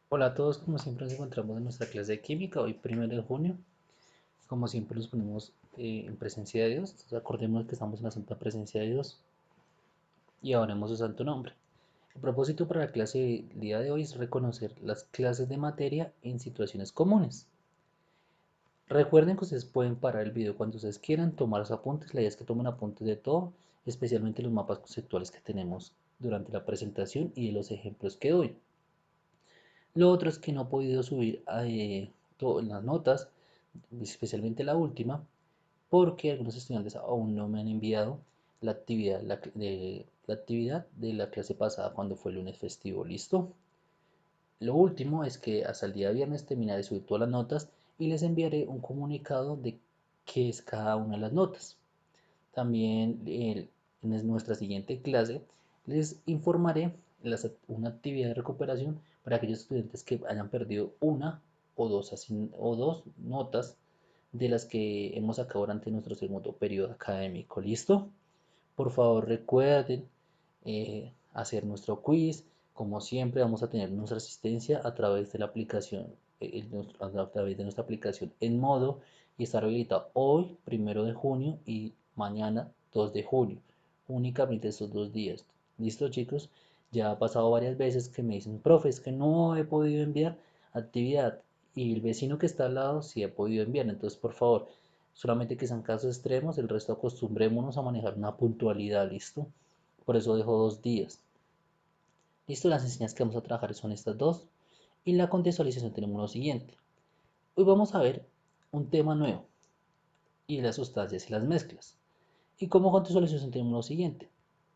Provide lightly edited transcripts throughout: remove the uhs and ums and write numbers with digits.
Hola a todos, como siempre nos encontramos en nuestra clase de química, hoy 1 de junio. Como siempre nos ponemos en presencia de Dios. Entonces acordemos que estamos en la santa presencia de Dios y oremos su santo nombre. El propósito para la clase del día de hoy es reconocer las clases de materia en situaciones comunes. Recuerden que ustedes pueden parar el video cuando ustedes quieran, tomar los apuntes. La idea es que tomen apuntes de todo, especialmente los mapas conceptuales que tenemos durante la presentación y de los ejemplos que doy. Lo otro es que no he podido subir las notas, especialmente la última, porque algunos estudiantes aún no me han enviado la actividad de la clase pasada cuando fue el lunes festivo. ¿Listo? Lo último es que hasta el día viernes terminaré de subir todas las notas y les enviaré un comunicado de qué es cada una de las notas. También en nuestra siguiente clase les informaré una actividad de recuperación para aquellos estudiantes que hayan perdido una o dos notas de las que hemos sacado durante nuestro segundo periodo académico. ¿Listo? Por favor recuerden hacer nuestro quiz. Como siempre vamos a tener nuestra asistencia a través de la aplicación, a través de nuestra aplicación en modo y estar habilitado hoy, 1 de junio y mañana, 2 de julio. Únicamente estos 2 días. ¿Listo, chicos? Ya ha pasado varias veces que me dicen, profe, es que no he podido enviar actividad y el vecino que está al lado sí ha podido enviar. Entonces, por favor, solamente que sean casos extremos, el resto acostumbrémonos a manejar una puntualidad, ¿listo? Por eso dejo 2 días. ¿Listo? Las enseñanzas que vamos a trabajar son estas dos. Y la contextualización tenemos lo siguiente. Hoy vamos a ver un tema nuevo y las sustancias y las mezclas. Y como contextualización tenemos lo siguiente.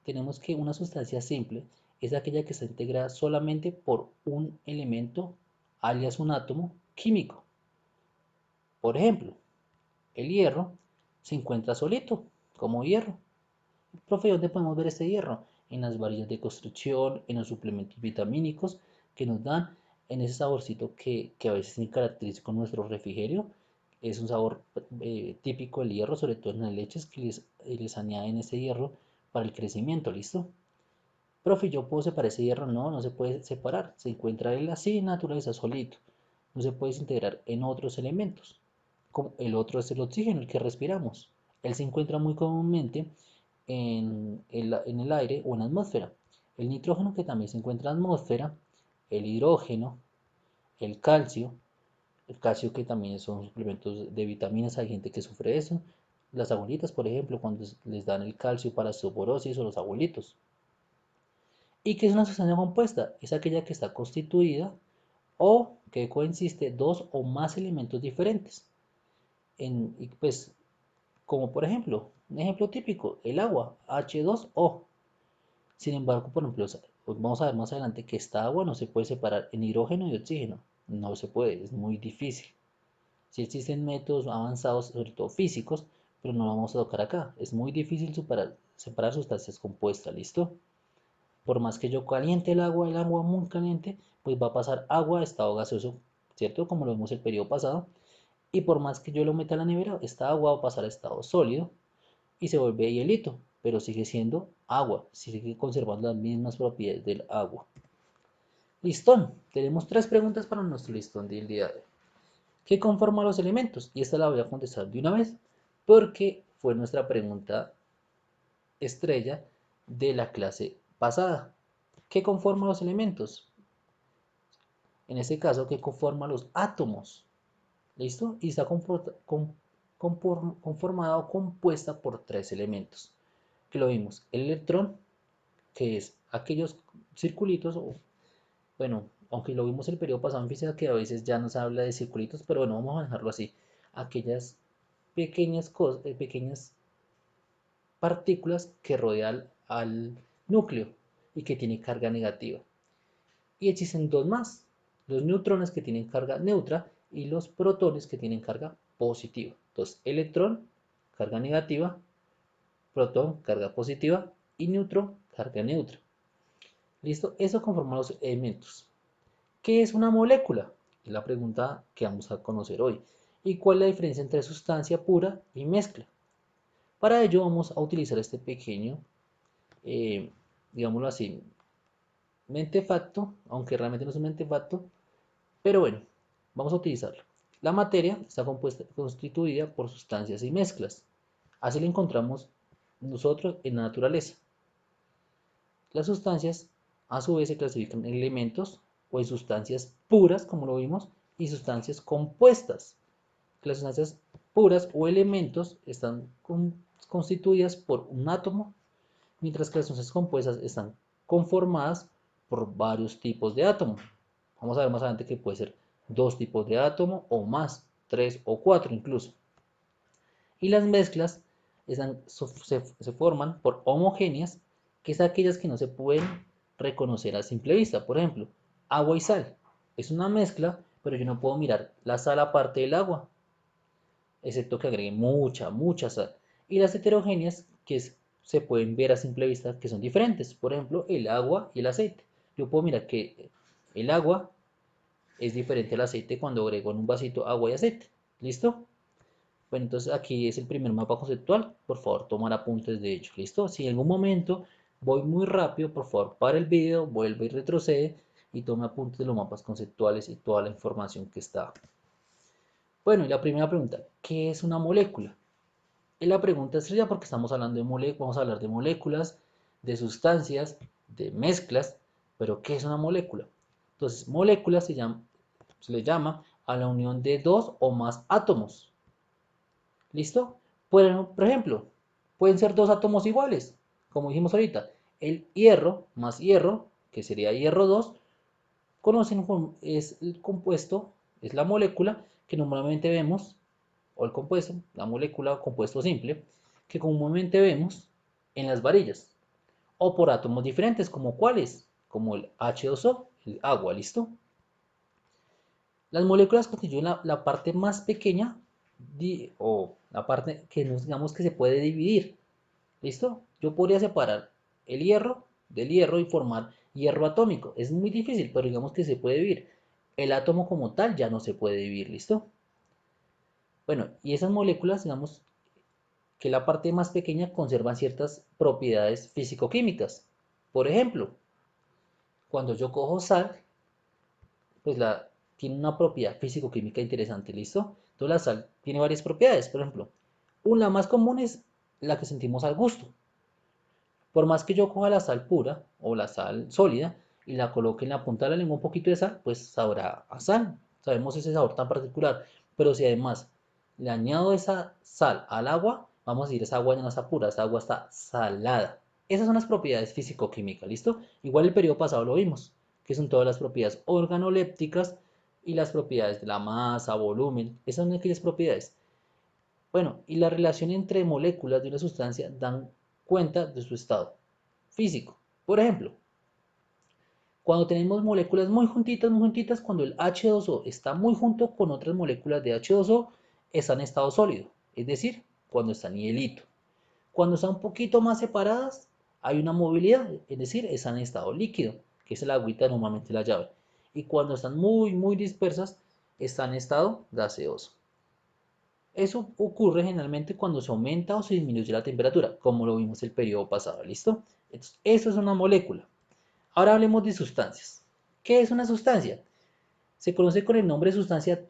Tenemos que una sustancia simple es aquella que está integrada solamente por un elemento, alias un átomo químico. Por ejemplo, el hierro se encuentra solito, como hierro. Profe, ¿dónde podemos ver este hierro? En las varillas de construcción, en los suplementos vitamínicos que nos dan, en ese saborcito que a veces es característico con nuestro refrigerio. Es un sabor típico del hierro, sobre todo en las leches que les añaden ese hierro para el crecimiento, ¿listo? Profe, ¿yo puedo separar ese hierro? No, no se puede separar. Se encuentra él así, naturaleza, solito. No se puede integrar en otros elementos. Como el otro es el oxígeno, el que respiramos. Él se encuentra muy comúnmente en el aire o en la atmósfera. El nitrógeno que también se encuentra en la atmósfera, el hidrógeno, el calcio que también son suplementos de vitaminas, hay gente que sufre eso. Las abuelitas, por ejemplo, cuando les dan el calcio para osteoporosis o los abuelitos. ¿Y qué es una sustancia compuesta? Es aquella que está constituida o que coexiste dos o más elementos diferentes. Y pues, como por ejemplo, un ejemplo típico, el agua, H2O. Sin embargo, por ejemplo, vamos a ver más adelante que esta agua no se puede separar en hidrógeno y oxígeno. No se puede, es muy difícil. Sí existen métodos avanzados, sobre todo físicos, pero no lo vamos a tocar acá. Es muy difícil separar sustancias compuestas, ¿listo? Por más que yo caliente el agua muy caliente, pues va a pasar agua a estado gaseoso, ¿cierto? Como lo vimos el periodo pasado. Y por más que yo lo meta a la nevera, esta agua va a pasar a estado sólido y se vuelve hielito, pero sigue siendo agua, sigue conservando las mismas propiedades del agua. Listón, tenemos 3 preguntas para nuestro listón del día de hoy. ¿Qué conforma los elementos? Y esta la voy a contestar de una vez porque fue nuestra pregunta estrella de la clase pasada. ¿Qué conforma los elementos? En este caso, ¿qué conforma los átomos? ¿Listo? Y está conformada o compuesta por 3 elementos. Que lo vimos, el electrón, que es aquellos circulitos, o, bueno, aunque lo vimos el periodo pasado en física, que a veces ya nos habla de circulitos, pero bueno, vamos a dejarlo así. Aquellas pequeñas cosas, pequeñas partículas que rodean al núcleo y que tiene carga negativa. Y existen dos más, los neutrones que tienen carga neutra y los protones que tienen carga positiva. Entonces, electrón, carga negativa, protón, carga positiva y neutrón, carga neutra. ¿Listo? Eso conforma los elementos. ¿Qué es una molécula? Es la pregunta que vamos a conocer hoy. ¿Y cuál es la diferencia entre sustancia pura y mezcla? Para ello vamos a utilizar este pequeño, eh, digámoslo así, mentefacto, aunque realmente no es un mentefacto, Pero bueno, vamos a utilizarlo. La materia está constituida por sustancias y mezclas. Así lo encontramos nosotros en la naturaleza. Las sustancias a su vez se clasifican en elementos o en sustancias puras, como lo vimos, y sustancias compuestas. Las sustancias puras o elementos están constituidas por un átomo, mientras que las sustancias compuestas están conformadas por varios tipos de átomos. Vamos a ver más adelante que puede ser dos tipos de átomo o más, tres o cuatro incluso. Y las mezclas se forman por homogéneas, que es aquellas que no se pueden reconocer a simple vista. Por ejemplo, agua y sal. Es una mezcla, pero yo no puedo mirar la sal aparte del agua, excepto que agregue mucha sal. Y las heterogéneas, se pueden ver a simple vista que son diferentes. Por ejemplo, el agua y el aceite. Yo puedo mirar que el agua es diferente al aceite cuando agrego en un vasito agua y aceite. ¿Listo? Bueno, entonces aquí es el primer mapa conceptual. Por favor, tomar apuntes de ello. ¿Listo? Si en algún momento voy muy rápido, por favor, para el video, vuelve y retrocede y tome apuntes de los mapas conceptuales y toda la información que está. Bueno, y la primera pregunta, ¿qué es una molécula? Y la pregunta es seria porque estamos hablando de moléculas, vamos a hablar de moléculas, de sustancias, de mezclas, pero ¿qué es una molécula? Entonces, molécula se le llama a la unión de dos o más átomos. ¿Listo? Por ejemplo, pueden ser dos átomos iguales, como dijimos ahorita. El hierro más hierro, que sería hierro 2, es el compuesto, es la molécula que normalmente vemos, o el compuesto, la molécula o compuesto simple, que comúnmente vemos en las varillas, o por átomos diferentes, como cuáles, como el H2O, el agua, ¿listo? Las moléculas constituyen la parte más pequeña o la parte que digamos que se puede dividir. ¿Listo? Yo podría separar el hierro del hierro y formar hierro atómico. Es muy difícil, pero digamos que se puede dividir. El átomo como tal ya no se puede dividir, ¿listo? Bueno, y esas moléculas, digamos que la parte más pequeña conservan ciertas propiedades físico-químicas. Por ejemplo, cuando yo cojo sal, pues tiene una propiedad físico-química interesante, ¿listo? Entonces la sal tiene varias propiedades, por ejemplo, una más común es la que sentimos al gusto. Por más que yo coja la sal pura o la sal sólida y la coloque en la punta de la lengua un poquito de sal, pues sabrá a sal. Sabemos ese sabor tan particular. Pero si además le añado esa sal al agua, vamos a decir, esa agua ya no está pura, esa agua está salada. Esas son las propiedades físico-químicas, ¿listo? Igual el periodo pasado lo vimos, que son todas las propiedades organolépticas y las propiedades de la masa, volumen. Esas son aquellas propiedades. Bueno, y la relación entre moléculas de una sustancia dan cuenta de su estado físico. Por ejemplo, cuando tenemos moléculas muy juntitas, cuando el H2O está muy junto con otras moléculas de H2O, está en estado sólido, es decir, cuando está en hielito. Cuando están un poquito más separadas, hay una movilidad, es decir, están en estado líquido, que es el agüita normalmente la llave. Y cuando están muy dispersas, están en estado gaseoso. Eso ocurre generalmente cuando se aumenta o se disminuye la temperatura, como lo vimos el periodo pasado, ¿listo? Entonces, eso es una molécula. Ahora hablemos de sustancias. ¿Qué es una sustancia? Se conoce con el nombre de sustancia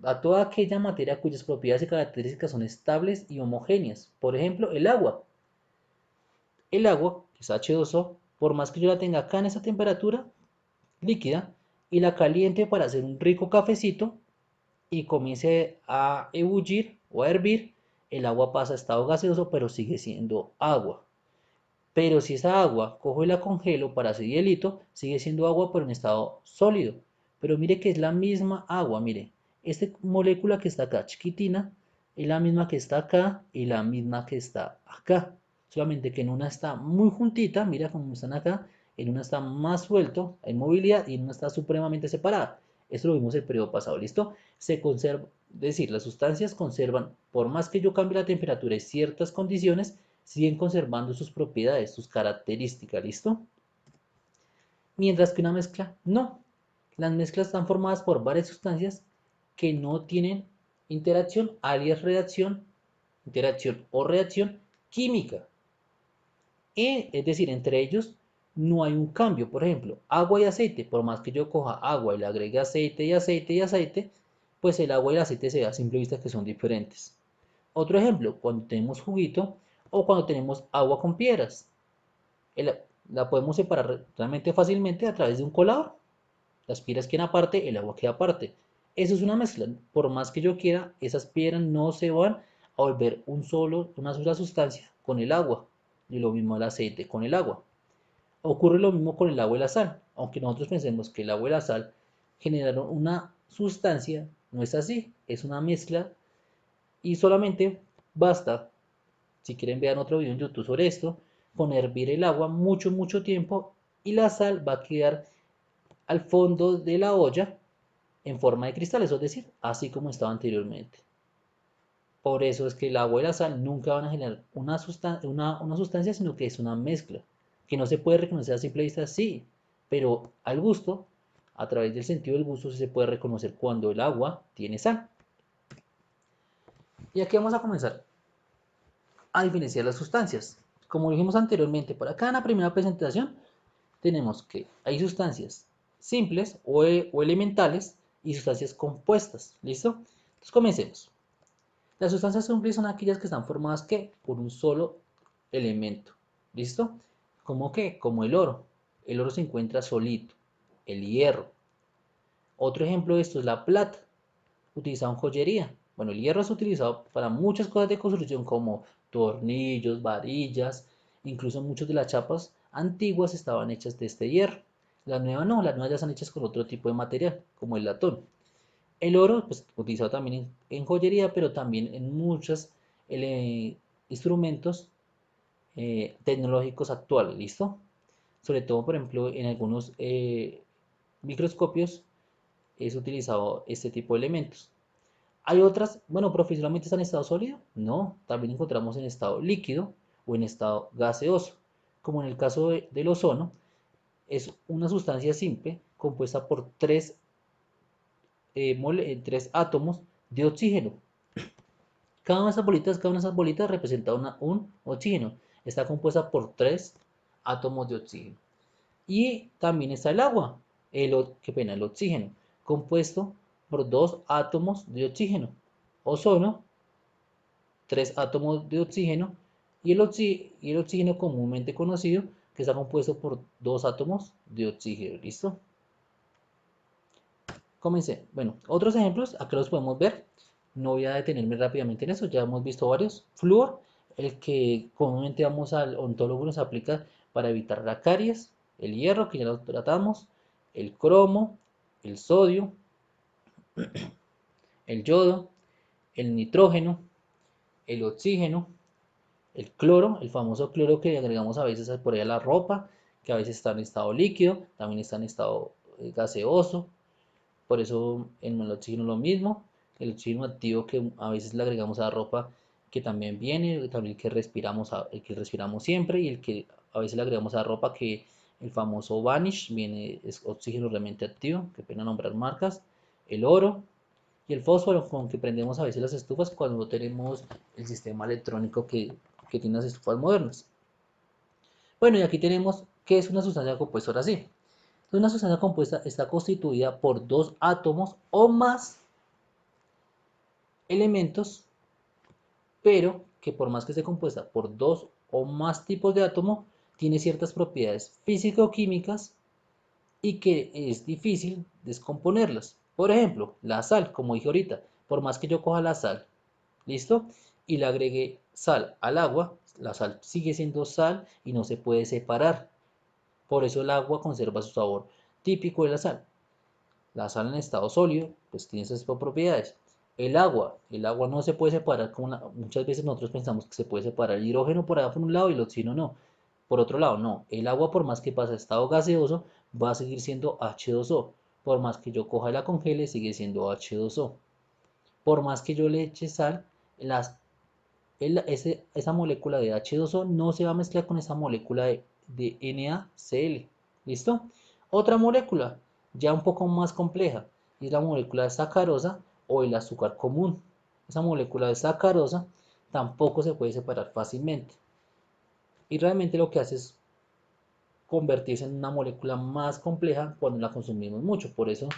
a toda aquella materia cuyas propiedades y características son estables y homogéneas. Por ejemplo, el agua. El agua, que es H2O, por más que yo la tenga acá en esa temperatura líquida y la caliente para hacer un rico cafecito, y comience a ebullir o a hervir, el agua pasa a estado gaseoso, pero sigue siendo agua. Pero si esa agua cojo y la congelo para hacer hielito, sigue siendo agua, pero en estado sólido. Pero mire que es la misma agua, mire. Esta molécula que está acá, chiquitina, es la misma que está acá y la misma que está acá. Solamente que en una está muy juntita, mira cómo están acá, en una está más suelto, hay movilidad, y en una está supremamente separada. Esto lo vimos el periodo pasado, ¿listo? Se conserva, es decir, las sustancias conservan, por más que yo cambie la temperatura y ciertas condiciones, siguen conservando sus propiedades, sus características, ¿listo? Mientras que una mezcla, no. Las mezclas están formadas por varias sustancias que no tienen interacción, alias reacción, interacción o reacción química. Es decir, entre ellos no hay un cambio. Por ejemplo, agua y aceite, por más que yo coja agua y le agregue aceite y aceite y aceite, pues el agua y el aceite se ve a simple vista que son diferentes. Otro ejemplo, cuando tenemos juguito o cuando tenemos agua con piedras. El- la podemos separar realmente fácilmente a través de un colador. Las piedras quedan aparte, el agua queda aparte. Eso es una mezcla. Por más que yo quiera, esas piedras no se van a volver una sola sustancia con el agua. Y lo mismo el aceite con el agua. Ocurre lo mismo con el agua y la sal. Aunque nosotros pensemos que el agua y la sal generaron una sustancia, no es así. Es una mezcla y solamente basta, si quieren vean otro video en YouTube sobre esto, con hervir el agua mucho tiempo y la sal va a quedar al fondo de la olla en forma de cristales, es decir, así como estaba anteriormente. Por eso es que el agua y la sal nunca van a generar una sustancia, sino que es una mezcla, que no se puede reconocer a simple vista, sí, pero al gusto, a través del sentido del gusto, sí se puede reconocer cuando el agua tiene sal. Y aquí vamos a comenzar a diferenciar las sustancias. Como dijimos anteriormente, por acá en la primera presentación, tenemos que hay sustancias simples o elementales y sustancias compuestas. ¿Listo? Entonces comencemos. Las sustancias simples son aquellas que están formadas ¿qué? Por un solo elemento. ¿Listo? ¿Cómo qué? Como el oro. El oro se encuentra solito. El hierro. Otro ejemplo de esto es la plata, utilizado en joyería. Bueno, el hierro es utilizado para muchas cosas de construcción como tornillos, varillas, incluso muchas de las chapas antiguas estaban hechas de este hierro. Las nuevas no, las nuevas ya están hechas con otro tipo de material, como el latón. El oro, pues utilizado también en joyería, pero también en muchos instrumentos tecnológicos actuales, ¿listo? Sobre todo, por ejemplo, en algunos microscopios es utilizado este tipo de elementos. Hay otras, bueno, profesionalmente están en estado sólido, no, también encontramos en estado líquido o en estado gaseoso, como en el caso del ozono, es una sustancia simple compuesta por tres átomos de oxígeno. Cada una de esas bolitas representa un oxígeno, está compuesta por tres átomos de oxígeno. Y también está el agua, qué pena, el oxígeno, compuesto por dos átomos de oxígeno. Ozono, tres átomos de oxígeno y el oxígeno comúnmente conocido que está compuesto por dos átomos de oxígeno. ¿Listo? Comencé. Bueno, otros ejemplos, acá los podemos ver. No voy a detenerme rápidamente en eso, ya hemos visto varios. Flúor, el que comúnmente vamos al ontólogo nos aplica para evitar la caries. El hierro, que ya lo tratamos. El cromo, el sodio, el yodo, el nitrógeno, el oxígeno, el cloro, el famoso cloro que agregamos a veces por ahí a la ropa, que a veces está en estado líquido, también está en estado gaseoso, por eso en el oxígeno lo mismo, el oxígeno activo que a veces le agregamos a la ropa que también viene, también el que respiramos siempre y el que a veces le agregamos a la ropa que el famoso Vanish viene, es oxígeno realmente activo, que pena nombrar marcas, el oro y el fósforo con que prendemos a veces las estufas cuando no tenemos el sistema electrónico que tienen las estufas modernas. Bueno, y aquí tenemos qué es una sustancia compuesta ahora sí. Una sustancia compuesta está constituida por dos átomos o más elementos, pero que por más que esté compuesta por dos o más tipos de átomo, tiene ciertas propiedades físico-químicas y que es difícil descomponerlas. Por ejemplo, la sal, como dije ahorita, por más que yo coja la sal, ¿listo? Y le agregue sal al agua, la sal sigue siendo sal y no se puede separar. Por eso el agua conserva su sabor típico de la sal. La sal en estado sólido, pues tiene esas propiedades. El agua no se puede separar muchas veces nosotros pensamos que se puede separar el hidrógeno por allá por un lado y el oxígeno no. Por otro lado, no. El agua por más que pase a estado gaseoso va a seguir siendo H2O. Por más que yo coja y la congele, sigue siendo H2O. Por más que yo le eche sal, esa molécula de H2O no se va a mezclar con esa molécula de NaCl. ¿Listo? Otra molécula, ya un poco más compleja, es la molécula de sacarosa o el azúcar común. Esa molécula de sacarosa tampoco se puede separar fácilmente. Y realmente lo que hace es convertirse en una molécula más compleja cuando la consumimos mucho. Por eso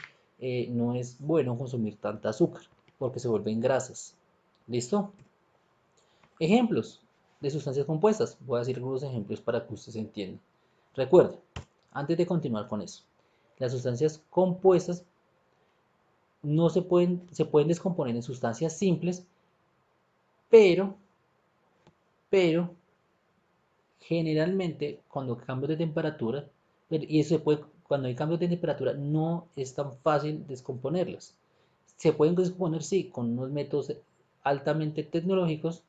no es bueno consumir tanta azúcar, porque se vuelven grasas. ¿Listo? Ejemplos de sustancias compuestas. Voy a decir algunos ejemplos para que ustedes entiendan. Recuerden, antes de continuar con eso, las sustancias compuestas no se pueden descomponer en sustancias simples, pero, pero generalmente cuando cambios de temperatura, y eso se puede, cuando hay cambios de temperatura no es tan fácil descomponerlas. Se pueden descomponer, sí, con unos métodos altamente tecnológicos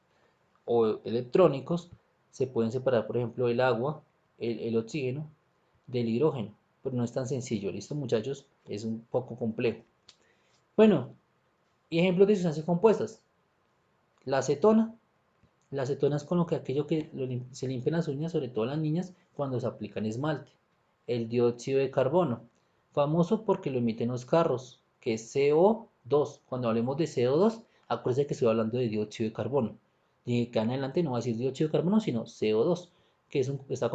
o electrónicos. Se pueden separar, por ejemplo, el agua, el oxígeno del hidrógeno, pero no es tan sencillo. ¿Listo, muchachos? Es un poco complejo. Bueno, y ejemplos de sustancias compuestas. La acetona. La acetona es con lo que aquello que se limpian las uñas, sobre todo las niñas, cuando se aplican esmalte. El dióxido de carbono, famoso porque lo emiten los carros, que es CO2. Cuando hablemos de CO2, acuérdense que estoy hablando de dióxido de carbono. Y que en adelante no va a decir dióxido de carbono, sino CO2, que está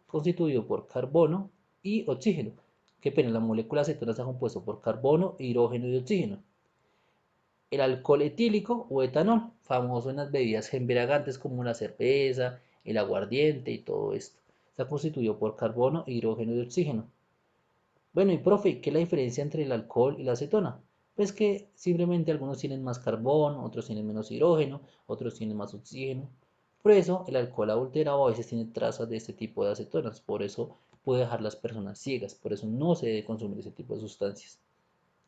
constituido por carbono y oxígeno. Que pena, la molécula acetona está compuesta por carbono, hidrógeno y oxígeno. El alcohol etílico o etanol, famoso en las bebidas embriagantes como la cerveza, el aguardiente y todo esto. Está constituido por carbono, hidrógeno y oxígeno. Bueno, y profe, ¿qué es la diferencia entre el alcohol y la acetona? Pues que simplemente algunos tienen más carbono, otros tienen menos hidrógeno, otros tienen más oxígeno. Por eso el alcohol adulterado a veces tiene trazas de este tipo de acetonas, por eso puede dejar a las personas ciegas, por eso no se debe consumir ese tipo de sustancias.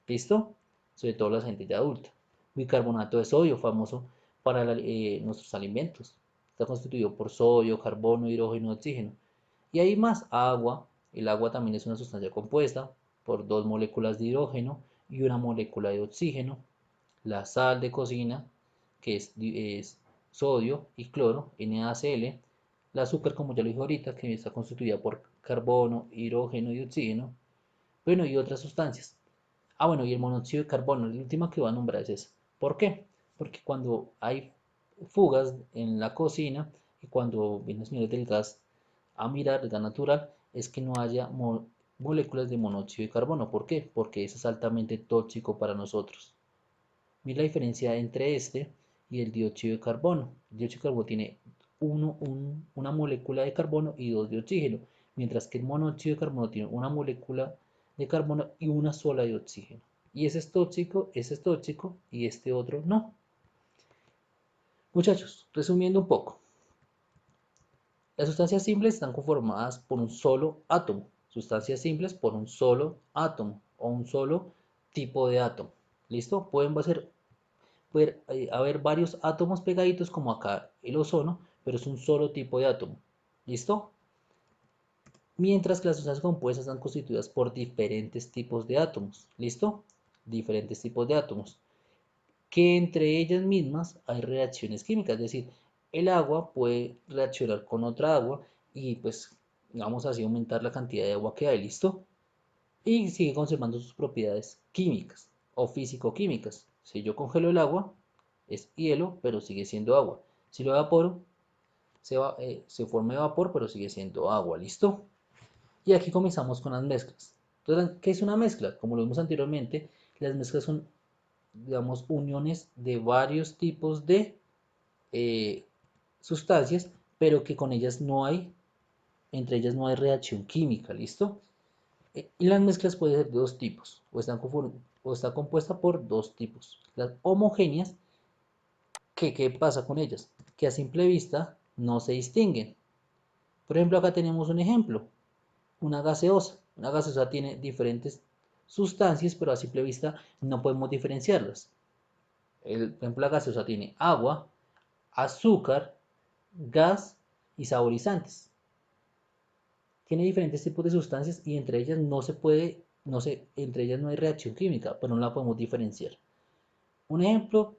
¿Listo? Sobre todo la gente ya adulta. Bicarbonato de sodio, famoso para nuestros alimentos. Está constituido por sodio, carbono, hidrógeno y oxígeno. Y hay más, agua. El agua también es una sustancia compuesta por dos moléculas de hidrógeno y una molécula de oxígeno. La sal de cocina, que es sodio y cloro, NaCl. El azúcar, como ya lo dije ahorita, que está constituida por carbono, hidrógeno y oxígeno. Bueno, y otras sustancias. Ah, bueno, y el monóxido de carbono, la última que voy a nombrar es esa. ¿Por qué? Porque cuando hay fugas en la cocina y cuando vienen los señores del gas a mirar el gas natural, es que no haya moléculas de monóxido de carbono. ¿Por qué? Porque eso es altamente tóxico para nosotros. Mira la diferencia entre este y el dióxido de carbono. El dióxido de carbono tiene una molécula de carbono y dos de oxígeno, mientras que el monóxido de carbono tiene una molécula de carbono y una sola de oxígeno. Y ese es tóxico y este otro no. Muchachos, resumiendo un poco, las sustancias simples están conformadas por un solo átomo. Sustancias simples por un solo átomo o un solo tipo de átomo. ¿Listo? Puede haber varios átomos pegaditos como acá el ozono, pero es un solo tipo de átomo. ¿Listo? Mientras que las sustancias compuestas están constituidas por diferentes tipos de átomos. ¿Listo? Diferentes tipos de átomos. Que entre ellas mismas hay reacciones químicas, es decir, el agua puede reaccionar con otra agua y pues vamos así aumentar la cantidad de agua que hay, ¿listo? Y sigue conservando sus propiedades químicas o físico-químicas. Si yo congelo el agua, es hielo, pero sigue siendo agua. Si lo evaporo, se forma de vapor, pero sigue siendo agua, ¿listo? Y aquí comenzamos con las mezclas. Entonces, ¿qué es una mezcla? Como lo vimos anteriormente, las mezclas son, digamos, uniones de varios tipos de eh, sustancias, pero que con ellas no hay, entre ellas no hay reacción química, ¿listo? Y las mezclas pueden ser de dos tipos, o está compuesta por dos tipos. Las homogéneas, que ¿qué pasa con ellas? Que a simple vista no se distinguen. Por ejemplo, acá tenemos un ejemplo, una gaseosa. Una gaseosa tiene diferentes sustancias, pero a simple vista no podemos diferenciarlas. Por ejemplo, la gaseosa tiene agua, azúcar, gas y saborizantes. Tiene diferentes tipos de sustancias y entre ellas entre ellas no hay reacción química, pero no la podemos diferenciar. Un ejemplo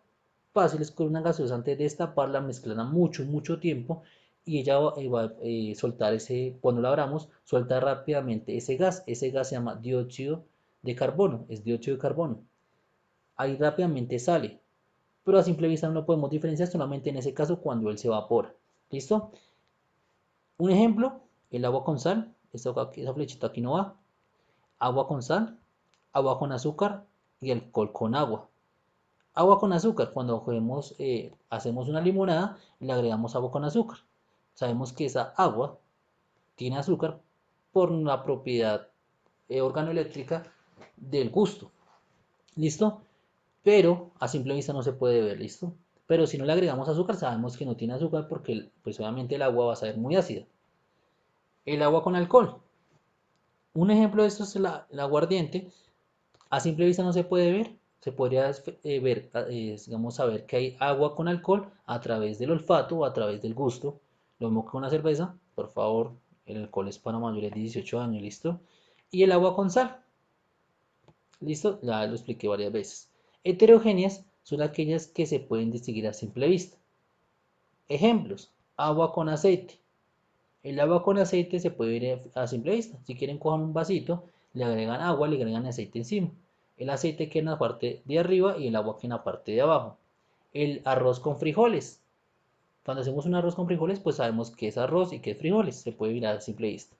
fácil es con una gaseosa antes de destaparla, mezclarla mucho, mucho tiempo y ella va a soltar cuando la abramos, suelta rápidamente ese gas se llama dióxido de carbono, es dióxido de carbono. Ahí rápidamente sale, pero a simple vista no lo podemos diferenciar solamente en ese caso cuando él se evapora. ¿Listo? Un ejemplo, el agua con sal. esa flechita aquí no va. Agua con sal, agua con azúcar y alcohol con agua. Agua con azúcar, cuando hacemos una limonada, le agregamos agua con azúcar. Sabemos que esa agua tiene azúcar por una propiedad organoeléctrica del gusto. ¿Listo? Pero a simple vista no se puede ver, ¿listo? Pero si no le agregamos azúcar, sabemos que no tiene azúcar porque pues obviamente el agua va a ser muy ácida. El agua con alcohol. Un ejemplo de esto es el aguardiente. A simple vista no se puede ver. Se podría ver, digamos, saber que hay agua con alcohol a través del olfato o a través del gusto. Lo mismo que una cerveza. Por favor, el alcohol es para mayores de 18 años, ¿listo? Y el agua con sal. ¿Listo? Ya lo expliqué varias veces. Heterogéneas son aquellas que se pueden distinguir a simple vista. Ejemplos, agua con aceite. El agua con aceite se puede ver a simple vista. Si quieren cojan un vasito, le agregan agua, le agregan aceite encima. El aceite queda en la parte de arriba y el agua queda en la parte de abajo. El arroz con frijoles. Cuando hacemos un arroz con frijoles, pues sabemos que es arroz y que es frijoles. Se puede ver a simple vista.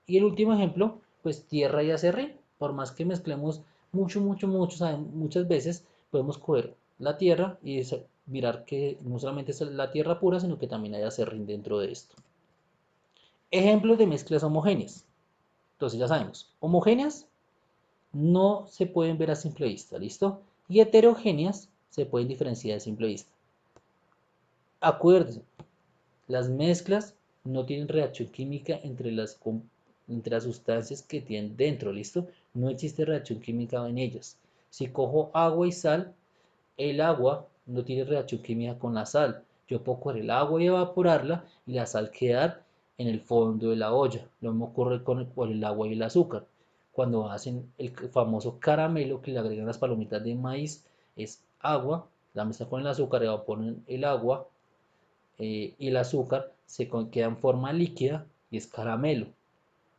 Y el último ejemplo, pues tierra y acerrín. Por más que mezclemos muchas veces podemos coger la tierra y mirar que no solamente es la tierra pura, sino que también hay acerrín dentro de esto. Ejemplos de mezclas homogéneas. Entonces ya sabemos, homogéneas no se pueden ver a simple vista, ¿listo? Y heterogéneas se pueden diferenciar a simple vista. Acuérdense, las mezclas no tienen reacción química entre las sustancias que tienen dentro, ¿listo? No existe reacción química en ellas. Si cojo agua y sal, el agua no tiene reacción química con la sal. Yo puedo coger el agua y evaporarla y la sal quedar en el fondo de la olla. Lo mismo ocurre con el agua y el azúcar. Cuando hacen el famoso caramelo que le agregan las palomitas de maíz, es agua, la mezcla con el azúcar, evaporan el agua y el azúcar queda en forma líquida y es caramelo.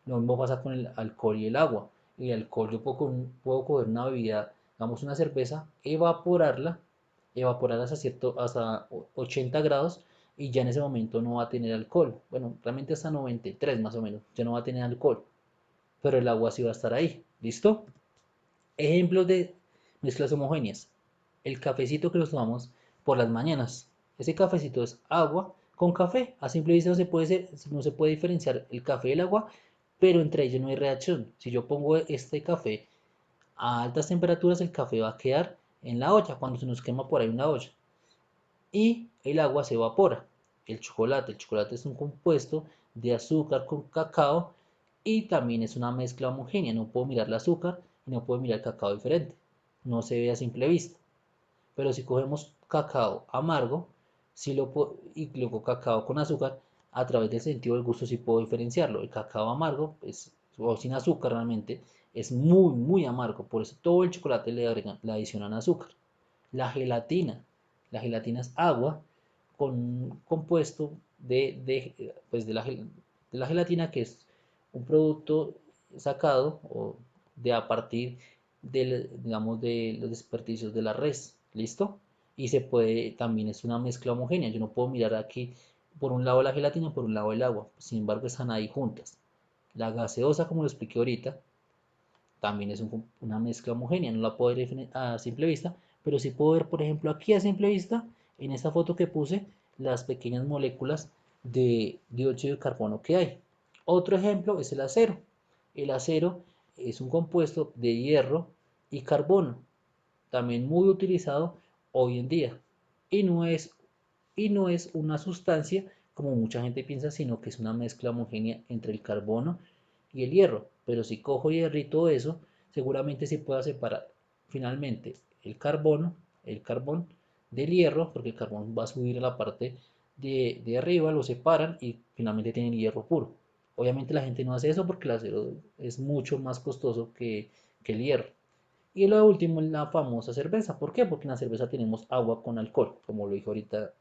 Lo mismo pasa con el alcohol y el agua. El alcohol yo puedo coger una bebida, digamos una cerveza, evaporarla hasta 80 grados y ya en ese momento no va a tener alcohol. Bueno, realmente hasta 93 más o menos, ya no va a tener alcohol, pero el agua sí va a estar ahí. ¿Listo? Ejemplos de mezclas homogéneas. El cafecito que nos tomamos por las mañanas. Ese cafecito es agua con café. A simple vista no se puede diferenciar el café del agua, pero entre ellos no hay reacción. Si yo pongo este café a altas temperaturas, el café va a quedar en la olla cuando se nos quema por ahí una olla. Y el agua se evapora. El chocolate es un compuesto de azúcar con cacao y también es una mezcla homogénea. No puedo mirar el azúcar y no puedo mirar el cacao diferente. No se ve a simple vista. Pero si cogemos cacao amargo y luego cacao con azúcar, a través del sentido del gusto sí puedo diferenciarlo. El cacao amargo, o sin azúcar realmente, es muy, muy amargo. Por eso todo el chocolate le adicionan azúcar. La gelatina. La gelatina es agua con un compuesto de la gelatina, que es un producto sacado a partir digamos, de los desperdicios de la res. ¿Listo? Y también es una mezcla homogénea. Yo no puedo mirar aquí por un lado la gelatina, por un lado el agua. Sin embargo, están ahí juntas. La gaseosa, como lo expliqué ahorita, también es una mezcla homogénea. No la puedo ver a simple vista, pero sí puedo ver, por ejemplo, aquí a simple vista, en esta foto que puse, las pequeñas moléculas de dióxido de carbono que hay. Otro ejemplo es el acero. El acero es un compuesto de hierro y carbono, también muy utilizado hoy en día. Y no es una sustancia como mucha gente piensa, sino que es una mezcla homogénea entre el carbono y el hierro. Pero si cojo y derrito eso, seguramente se pueda separar finalmente el carbón del hierro, porque el carbón va a subir a la parte de arriba, lo separan y finalmente tienen hierro puro. Obviamente la gente no hace eso porque el acero es mucho más costoso que el hierro. Y lo último es la famosa cerveza. ¿Por qué? Porque en la cerveza tenemos agua con alcohol, como lo dije ahorita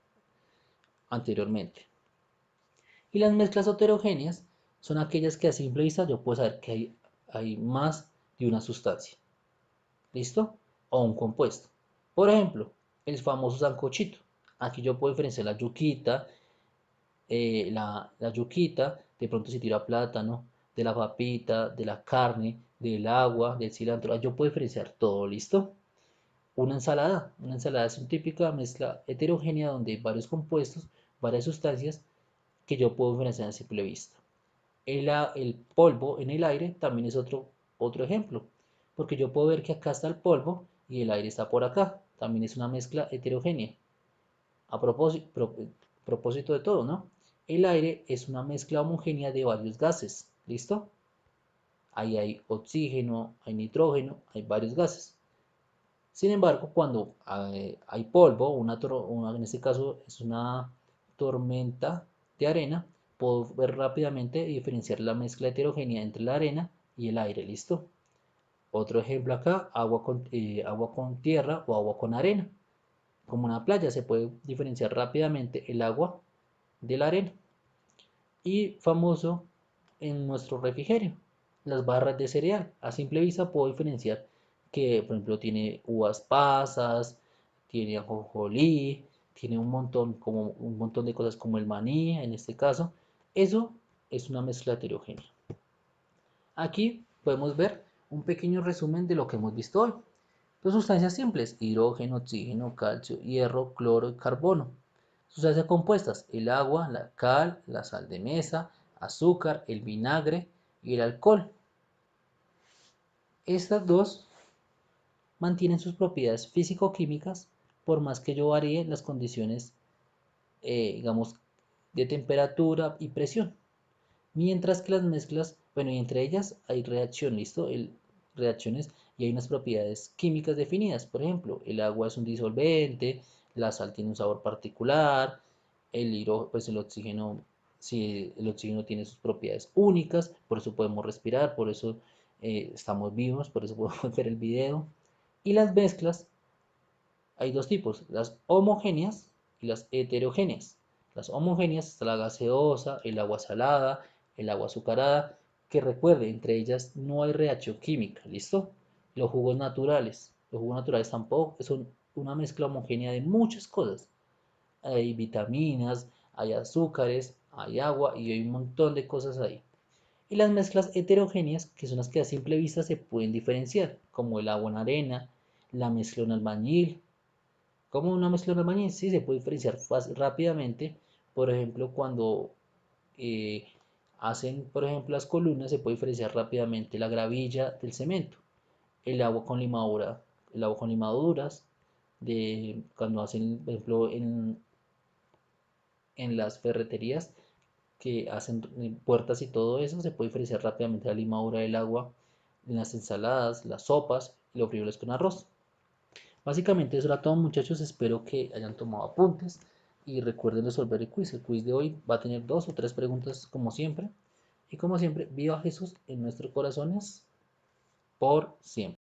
anteriormente. Y las mezclas heterogéneas son aquellas que a simple vista yo puedo saber que hay más de una sustancia. ¿Listo? O un compuesto. Por ejemplo, el famoso sancochito. Aquí yo puedo diferenciar la yuquita, de pronto si tira plátano, de la papita, de la carne, del agua, del cilantro. Yo puedo diferenciar todo, ¿listo? Una ensalada es una típica mezcla heterogénea donde hay varios compuestos, varias sustancias que yo puedo diferenciar a simple vista. El polvo en el aire también es otro ejemplo, porque yo puedo ver que acá está el polvo y el aire está por acá. También es una mezcla heterogénea. A propósito de todo, ¿no? El aire es una mezcla homogénea de varios gases, ¿listo? Ahí hay oxígeno, hay nitrógeno, hay varios gases. Sin embargo, cuando hay polvo, en este caso es una tormenta de arena, puedo ver rápidamente y diferenciar la mezcla heterogénea entre la arena y el aire, ¿listo? Otro ejemplo acá, agua con tierra o agua con arena. Como una playa se puede diferenciar rápidamente el agua de la arena. Y famoso en nuestro refrigerio, las barras de cereal. A simple vista puedo diferenciar que, por ejemplo, tiene uvas pasas, tiene ajonjolí, tiene un montón de cosas como el maní, en este caso. Eso es una mezcla heterogénea. Aquí podemos ver un pequeño resumen de lo que hemos visto hoy. Dos sustancias simples: hidrógeno, oxígeno, calcio, hierro, cloro y carbono. Sustancias compuestas: el agua, la cal, la sal de mesa, azúcar, el vinagre y el alcohol. Estas dos mantienen sus propiedades físico-químicas por más que yo varíe las condiciones, digamos, de temperatura y presión. Mientras que las mezclas, bueno, y entre ellas hay reacción, ¿listo? Reacciones y hay unas propiedades químicas definidas. Por ejemplo, el agua es un disolvente, la sal tiene un sabor particular, pues el oxígeno, si el oxígeno tiene sus propiedades únicas, por eso podemos respirar, por eso estamos vivos, por eso podemos ver el video. Y las mezclas, hay dos tipos: las homogéneas y las heterogéneas. Las homogéneas está la gaseosa, el agua salada, el agua azucarada, que recuerde, entre ellas no hay reacción química, ¿listo? Los jugos naturales tampoco, son una mezcla homogénea de muchas cosas. Hay vitaminas, hay azúcares, hay agua y hay un montón de cosas ahí. Y las mezclas heterogéneas, que son las que a simple vista se pueden diferenciar, como el agua en arena, la mezcla en albañil. Como una mezcla de maní, sí se puede diferenciar rápidamente. Por ejemplo, cuando eh, hacen, por ejemplo, las columnas, se puede diferenciar rápidamente la gravilla del cemento, el agua con limadura, el agua con limaduras, cuando hacen, por ejemplo, en las ferreterías que hacen puertas y todo eso, se puede diferenciar rápidamente la limadura del agua en las ensaladas, las sopas y los frijoles con arroz. Básicamente eso era todo, muchachos. Espero que hayan tomado apuntes y recuerden resolver el quiz. El quiz de hoy va a tener 2 o 3 preguntas como siempre. Y como siempre, viva Jesús en nuestros corazones por siempre.